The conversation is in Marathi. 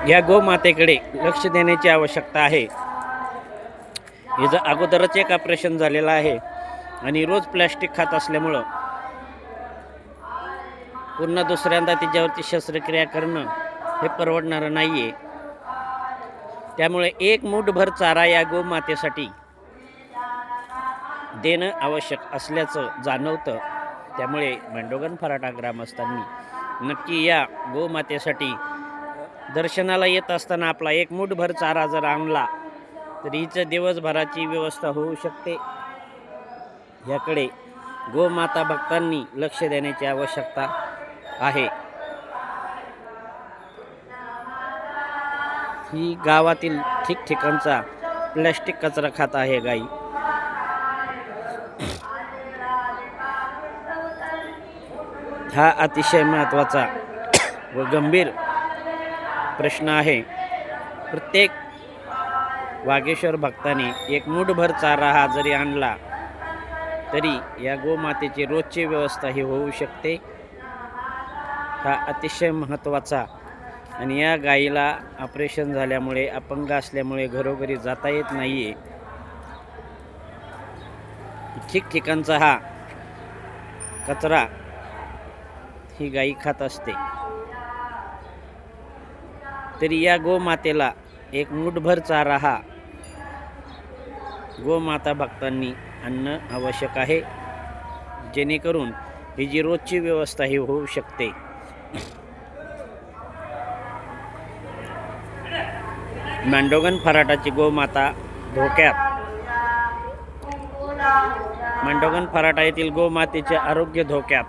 या गोमातेकडे लक्ष देण्याची आवश्यकता आहे. हिचं अगोदरच एक ऑपरेशन झालेलं आहे आणि रोज प्लॅस्टिक खात असल्यामुळं पुन्हा दुसऱ्यांदा तिच्यावरती शस्त्रक्रिया करणं हे परवडणारं नाही आहे. त्यामुळे एक मूठभर चारा या गोमातेसाठी देणं आवश्यक असल्याचं जाणवतं. त्यामुळे भांडोगण फराटा ग्रामस्थांनी नक्की या गोमातेसाठी दर्शनाला येत असताना आपला एक मूठभर चारा जर आणला तर हिचं दिवसभराची व्यवस्था होऊ शकते. याकडे गोमाता भक्तांनी लक्ष देण्याची आवश्यकता आहे. ही गावातील ठिकठिकाणचा प्लॅस्टिक कचरा खात आहे गाई. हा अतिशय महत्त्वाचा व गंभीर प्रश्न आहे. प्रत्येक वागेश्वर भक्ताने एक मूठभर चारा हा जरी आणला तरी या गोमातेची रोजची व्यवस्था ही होऊ शकते. हा अतिशय महत्त्वाचा आणि या गाईला ऑपरेशन झाल्यामुळे अपंग असल्यामुळे घरोघरी जाता येत नाही आहे. ठिकठिकाणचा हा कचरा ही गाई खात असते. तरी या गोमातेला एक मूठभर चारा हा गोमाता भक्तांनी आणणं आवश्यक आहे, जेणेकरून ही जी रोजची व्यवस्था ही होऊ शकते. भांडोगण फराटाची गोमाता धोक्यात. भांडोगण फराटा येथील गोमातेचे आरोग्य धोक्यात.